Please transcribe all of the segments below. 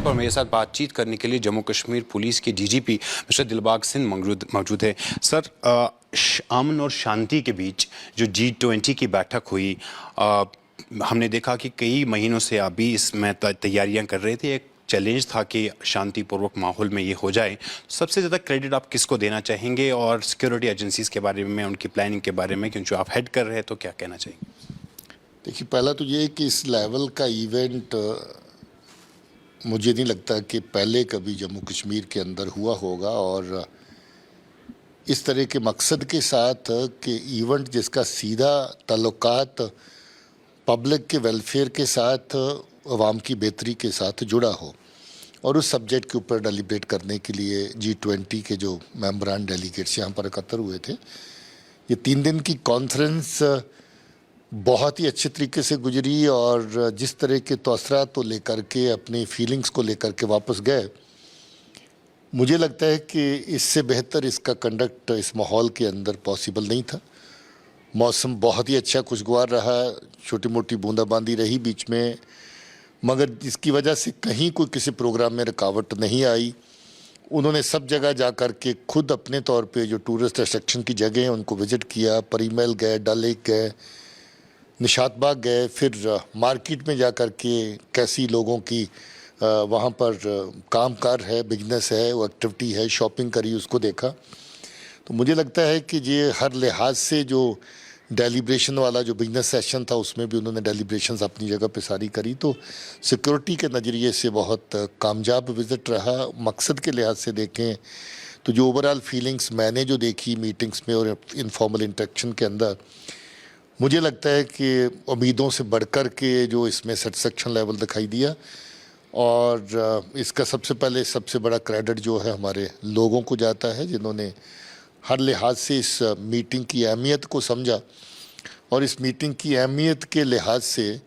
और मेरे साथ बातचीत करने के लिए जम्मू कश्मीर पुलिस के डीजीपी मिस्टर दिलबाग सिंह मौजूद है। सर, अमन और शांति के बीच जो G20 की बैठक हुई, हमने देखा कि कई महीनों से आप भी इसमें तैयारियां कर रहे थे। एक चैलेंज था कि शांतिपूर्वक माहौल में ये हो जाए। सबसे ज़्यादा क्रेडिट आप किसको देना चाहेंगे, और सिक्योरिटी एजेंसीज के बारे में, उनकी प्लानिंग के बारे में, क्योंकि आप हेड कर रहे हैं, तो क्या कहना चाहिए? देखिए, पहला तो ये कि इस लेवल का इवेंट मुझे नहीं लगता कि पहले कभी जम्मू कश्मीर के अंदर हुआ होगा, और इस तरह के मकसद के साथ कि इवेंट जिसका सीधा ताल्लुकात पब्लिक के वेलफेयर के साथ, अवाम की बेहतरी के साथ जुड़ा हो, और उस सब्जेक्ट के ऊपर डेलिब्रेट करने के लिए G20 के जो मेंबरान डेलीगेट्स यहाँ पर इकट्ठा हुए थे। ये 3 दिन की कॉन्फ्रेंस बहुत ही अच्छे तरीके से गुजरी, और जिस तरह के तौसरात को लेकर के, अपनी फीलिंग्स को लेकर के वापस गए, मुझे लगता है कि इससे बेहतर इसका कंडक्ट इस माहौल के अंदर पॉसिबल नहीं था। मौसम बहुत ही अच्छा खुशगवार रहा, छोटी मोटी बूंदाबांदी रही बीच में, मगर जिसकी वजह से कहीं कोई किसी प्रोग्राम में रुकावट नहीं आई। उन्होंने सब जगह जा कर के खुद अपने तौर पे जो टूरिस्ट अट्रैक्शन की जगह हैं उनको विज़िट किया। परी महल गए, डल लेक गए, निशात बाग गए, फिर मार्केट में जा कर के कैसी लोगों की वहाँ पर कामकाज है, बिजनेस है, वो एक्टिविटी है, शॉपिंग करी, उसको देखा। तो मुझे लगता है कि ये हर लिहाज से जो डेलिब्रेशन वाला जो बिजनेस सेशन था, उसमें भी उन्होंने डेलिब्रेशंस अपनी जगह पे सारी करी। तो सिक्योरिटी के नज़रिए से बहुत कामयाब विज़िट रहा। मकसद के लिहाज से देखें तो जो ओवरऑल फीलिंग्स मैंने जो देखी मीटिंग्स में और इनफॉर्मल इंटरेक्शन के अंदर, मुझे लगता है कि उम्मीदों से बढ़कर के जो इसमें सेटिस्फेक्शन लेवल दिखाई दिया। और इसका सबसे बड़ा क्रेडिट जो है हमारे लोगों को जाता है, जिन्होंने हर लिहाज से इस मीटिंग की अहमियत को समझा, और इस मीटिंग की अहमियत के लिहाज से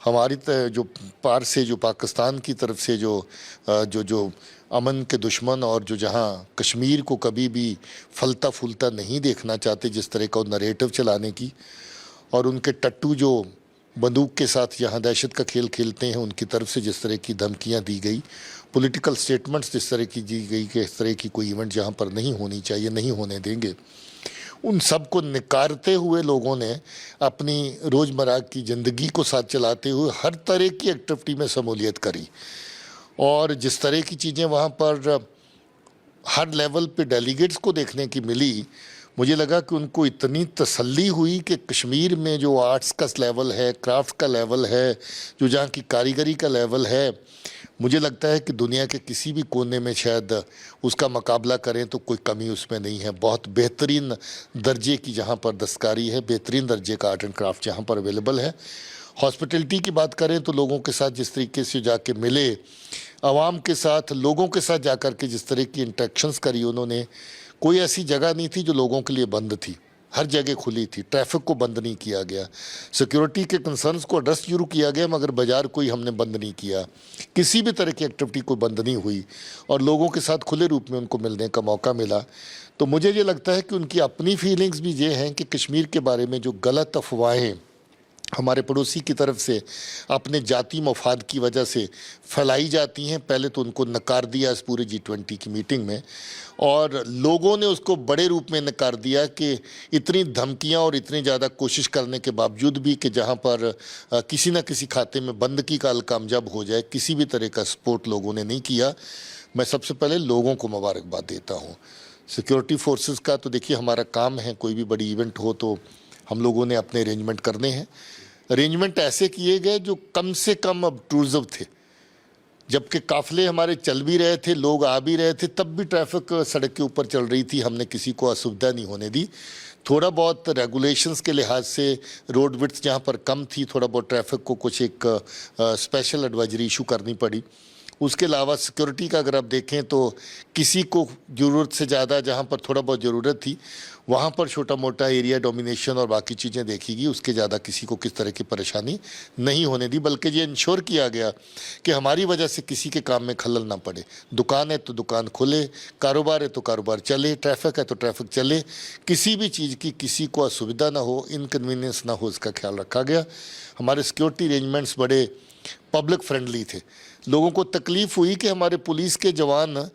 हमारी जो पार से, जो पाकिस्तान की तरफ से जो अमन के दुश्मन, और जो जहां कश्मीर को कभी भी फलता फूलता नहीं देखना चाहते, जिस तरह का नरेटिव चलाने की, और उनके टट्टू जो बंदूक के साथ यहाँ दहशत का खेल खेलते हैं, उनकी तरफ से जिस तरह की धमकियाँ दी गई, पॉलिटिकल स्टेटमेंट्स जिस तरह की दी गई कि इस तरह की कोई इवेंट जहाँ पर नहीं होनी चाहिए, नहीं होने देंगे, उन सब को निकारते हुए लोगों ने अपनी रोज़मर्रा की ज़िंदगी को साथ चलाते हुए हर तरह की एक्टिविटी में शमूलियत करी। और जिस तरह की चीज़ें वहाँ पर हर लेवल पे डेलीगेट्स को देखने की मिली, मुझे लगा कि उनको इतनी तसल्ली हुई कि कश्मीर में जो आर्ट्स का लेवल है, क्राफ्ट का लेवल है, जो जहाँ की कारीगरी का लेवल है, मुझे लगता है कि दुनिया के किसी भी कोने में शायद उसका मुकाबला करें तो कोई कमी उसमें नहीं है। बहुत बेहतरीन दर्जे की जहाँ पर दस्तकारी है, बेहतरीन दर्जे का आर्ट एंड क्राफ्ट जहाँ पर अवेलेबल है। हॉस्पिटलिटी की बात करें तो लोगों के साथ जिस तरीके से जाके मिले, आवाम के साथ, लोगों के साथ जाकर के जिस तरह की इंटरेक्शंस करी उन्होंने, कोई ऐसी जगह नहीं थी जो लोगों के लिए बंद थी, हर जगह खुली थी। ट्रैफिक को बंद नहीं किया गया, सिक्योरिटी के कंसर्न्स को एड्रेस जरूर किया गया, मगर बाज़ार कोई हमने बंद नहीं किया, किसी भी तरह की एक्टिविटी कोई बंद नहीं हुई, और लोगों के साथ खुले रूप में उनको मिलने का मौका मिला। तो मुझे ये लगता है कि उनकी अपनी फीलिंग्स भी ये हैं कि कश्मीर के बारे में जो गलत अफवाहें हमारे पड़ोसी की तरफ से अपने जाती मफाद की वजह से फैलाई जाती हैं, पहले तो उनको नकार दिया इस पूरे G20 की मीटिंग में, और लोगों ने उसको बड़े रूप में नकार दिया कि इतनी धमकियां और इतनी ज़्यादा कोशिश करने के बावजूद भी कि जहां पर किसी न किसी खाते में बंद की काल कामयाब हो जाए, किसी भी तरह का सपोर्ट लोगों ने नहीं किया। मैं सबसे पहले लोगों को मुबारकबाद देता हूँ। सिक्योरिटी फोर्सेस का तो देखिए हमारा काम है, कोई भी बड़ी इवेंट हो तो हम लोगों ने अपने अरेंजमेंट करने हैं। अरेंजमेंट ऐसे किए गए जो कम से कम ऑब्ट्रूसिव थे, जबकि काफ़िले हमारे चल भी रहे थे, लोग आ भी रहे थे, तब भी ट्रैफिक सड़क के ऊपर चल रही थी, हमने किसी को असुविधा नहीं होने दी। थोड़ा बहुत रेगुलेशंस के लिहाज से रोड विड्थ जहाँ पर कम थी, थोड़ा बहुत ट्रैफिक को कुछ एक स्पेशल एडवाइजरी इशू करनी पड़ी। उसके अलावा सिक्योरिटी का अगर आप देखें तो किसी को ज़रूरत से ज़्यादा जहाँ पर थोड़ा बहुत ज़रूरत थी, वहाँ पर छोटा मोटा एरिया डोमिनेशन और बाकी चीज़ें देखी, उसके ज़्यादा किसी को किस तरह की परेशानी नहीं होने दी, बल्कि ये इंश्योर किया गया कि हमारी वजह से किसी के काम में खलल ना पड़े। दुकान है तो दुकान खुले, कारोबार है तो कारोबार चले, ट्रैफिक है तो ट्रैफिक चले, किसी भी चीज़ की किसी को असुविधा ना हो, इनकन्वीनियंस ना हो, इसका ख्याल रखा गया। हमारे सिक्योरिटी अरेंजमेंट्स बड़े पब्लिक फ्रेंडली थे। लोगों को तकलीफ हुई कि हमारे पुलिस के जवान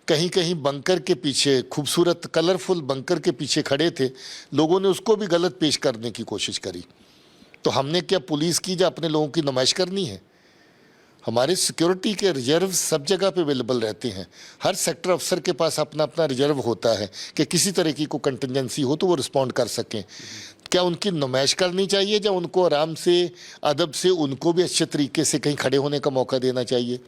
कहीं कहीं बंकर के पीछे, खूबसूरत कलरफुल बंकर के पीछे खड़े थे, लोगों ने उसको भी गलत पेश करने की कोशिश करी। तो हमने क्या पुलिस की या अपने लोगों की नुमाइश करनी है? हमारे सिक्योरिटी के रिजर्व सब जगह पे अवेलेबल रहते हैं। हर सेक्टर अफसर के पास अपना अपना रिजर्व होता है कि किसी तरह की कोई कंटिजेंसी हो तो वो रिस्पॉन्ड कर सकें। क्या उनकी नुमाइश करनी चाहिए या उनको आराम से, अदब से, उनको भी अच्छे तरीके से कहीं खड़े होने का मौका देना चाहिए?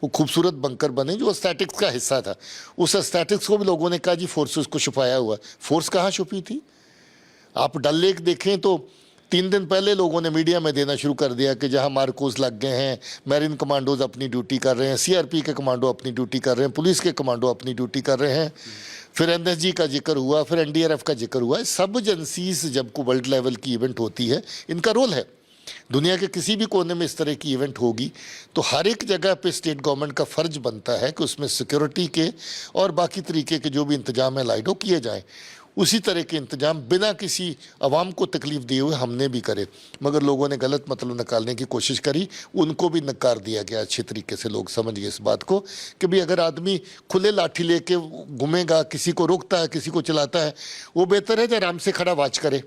वो खूबसूरत बंकर बने जो एस्थेटिक्स का हिस्सा था, उस एस्थेटिक्स को भी लोगों ने कहा जी फोर्सेस को छुपाया हुआ। फोर्स कहाँ छुपी थी? आप डल लेक देखें तो 3 दिन पहले लोगों ने मीडिया में देना शुरू कर दिया कि जहां मार्कोस लग गए हैं, मैरिन कमांडोज अपनी ड्यूटी कर रहे हैं, सीआरपी के कमांडो अपनी ड्यूटी कर रहे हैं, पुलिस के कमांडो अपनी ड्यूटी कर रहे हैं। फिर एनएसजी का जिक्र हुआ, फिर एनडीआरएफ का जिक्र हुआ। सब एजेंसीज जब को वर्ल्ड लेवल की इवेंट होती है, इनका रोल है। दुनिया के किसी भी कोने में इस तरह की इवेंट होगी तो हर एक जगह पे स्टेट गवर्नमेंट का फ़र्ज बनता है कि उसमें सिक्योरिटी के और बाकी तरीके के जो भी इंतजाम है लाइडो किए जाएं। उसी तरह के इंतजाम बिना किसी आवाम को तकलीफ दिए हुए हमने भी करे, मगर लोगों ने गलत मतलब निकालने की कोशिश करी, उनको भी नकार दिया गया। अच्छे तरीके से लोग समझ गए इस बात को कि भाई अगर आदमी खुले लाठी लेके घूमेगा, किसी को रोकता है, किसी को चलाता है, वो बेहतर है कि आराम से खड़ा वाच करे।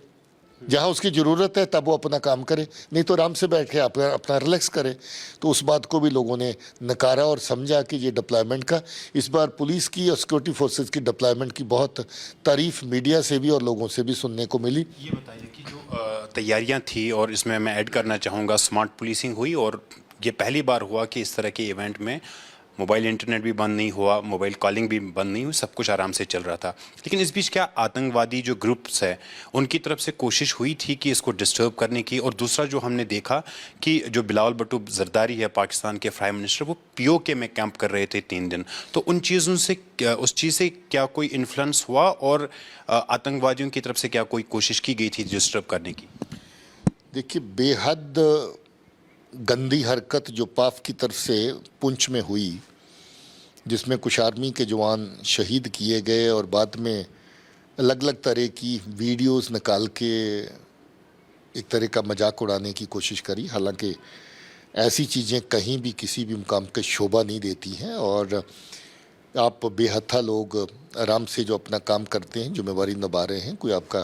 जहाँ उसकी ज़रूरत है तब वो अपना काम करे, नहीं तो आराम से बैठ के अपना रिलैक्स करे। तो उस बात को भी लोगों ने नकारा और समझा कि ये डिप्लॉयमेंट का, इस बार पुलिस की और सिक्योरिटी फोर्सेस की डिप्लॉयमेंट की बहुत तारीफ मीडिया से भी और लोगों से भी सुनने को मिली। ये बताइए कि जो तैयारियां थी, और इसमें मैं ऐड करना चाहूँगा, स्मार्ट पुलिसिंग हुई, और ये पहली बार हुआ कि इस तरह के इवेंट में मोबाइल इंटरनेट भी बंद नहीं हुआ, मोबाइल कॉलिंग भी बंद नहीं हुई, सब कुछ आराम से चल रहा था। लेकिन इस बीच क्या आतंकवादी जो ग्रुप्स है उनकी तरफ से कोशिश हुई थी कि इसको डिस्टर्ब करने की? और दूसरा जो हमने देखा कि जो बिलावल भुट्टो जरदारी है, पाकिस्तान के प्राइम मिनिस्टर, वो पीओके में कैंप कर रहे थे 3 दिन। तो उन चीज़ों से उस चीज़ से क्या कोई इन्फ्लुएंस हुआ, और आतंकवादियों की तरफ से क्या कोई कोशिश की गई थी डिस्टर्ब करने की? देखिए, बेहद गंदी हरकत जो पाफ की तरफ से पुंछ में हुई, जिसमें कुछ आर्मी के जवान शहीद किए गए और बाद में अलग अलग तरह की वीडियोस निकाल के एक तरह का मजाक उड़ाने की कोशिश करी। हालांकि ऐसी चीज़ें कहीं भी किसी भी मुकाम पे शोभा नहीं देती हैं, और आप बेहथा लोग आराम से जो अपना काम करते हैं, जिम्मेवारी निभा रहे हैं, कोई आपका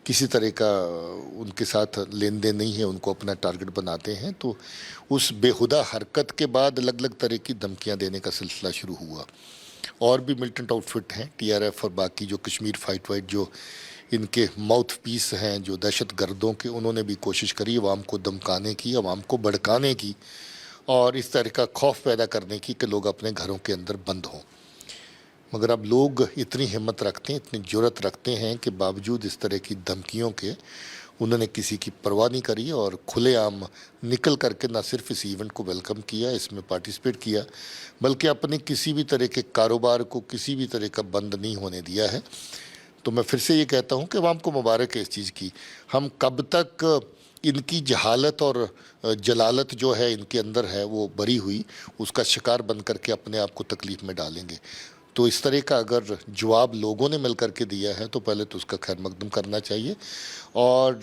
किसी तरह का उनके साथ लेन देन नहीं है, उनको अपना टारगेट बनाते हैं। तो उस बेहुदा हरकत के बाद अलग अलग तरह की धमकियां देने का सिलसिला शुरू हुआ। और भी मिलिटेंट आउटफिट हैं, टीआरएफ और बाकी जो कश्मीर फाइट वाइट जो इनके माउथ पीस हैं, जो दहशत गर्दों के, उन्होंने भी कोशिश करी अवाम को धमकाने की, अवाम को भड़काने की, और इस तरह का खौफ पैदा करने की कि लोग अपने घरों के अंदर बंद हों। मगर अब लोग इतनी हिम्मत रखते हैं, इतनी जुर्रत रखते हैं कि बावजूद इस तरह की धमकियों के उन्होंने किसी की परवाह नहीं करी और खुलेआम निकल करके न सिर्फ इस इवेंट को वेलकम किया, इसमें पार्टिसिपेट किया, बल्कि अपने किसी भी तरह के कारोबार को किसी भी तरह का बंद नहीं होने दिया है। तो मैं फिर से ये कहता हूँ कि अवाम को मुबारक है इस चीज़ की। हम कब तक इनकी जहालत और जलालत जो है इनके अंदर है वो बरी हुई, उसका शिकार बन करके अपने आप को तकलीफ़ में डालेंगे? तो इस तरह का अगर जवाब लोगों ने मिल करके दिया है तो पहले तो उसका खैर मकदम करना चाहिए। और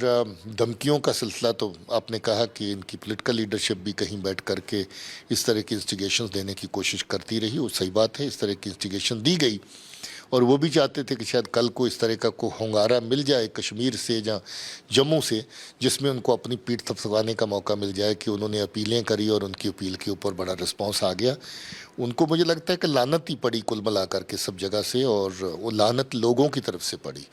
धमकियों का सिलसिला तो आपने कहा कि इनकी पॉलिटिकल लीडरशिप भी कहीं बैठ करके इस तरह की इंस्टिगेशंस देने की कोशिश करती रही, वो सही बात है, इस तरह की इंस्टिगेशन दी गई, और वो भी चाहते थे कि शायद कल को इस तरह का को होंगारा मिल जाए कश्मीर से या जम्मू से, जिसमें उनको अपनी पीठ थपथपाने का मौका मिल जाए कि उन्होंने अपीलें करी और उनकी अपील के ऊपर बड़ा रिस्पांस आ गया। उनको मुझे लगता है कि लानत ही पड़ी कुल मिला करके सब जगह से, और वो लानत लोगों की तरफ से पड़ी।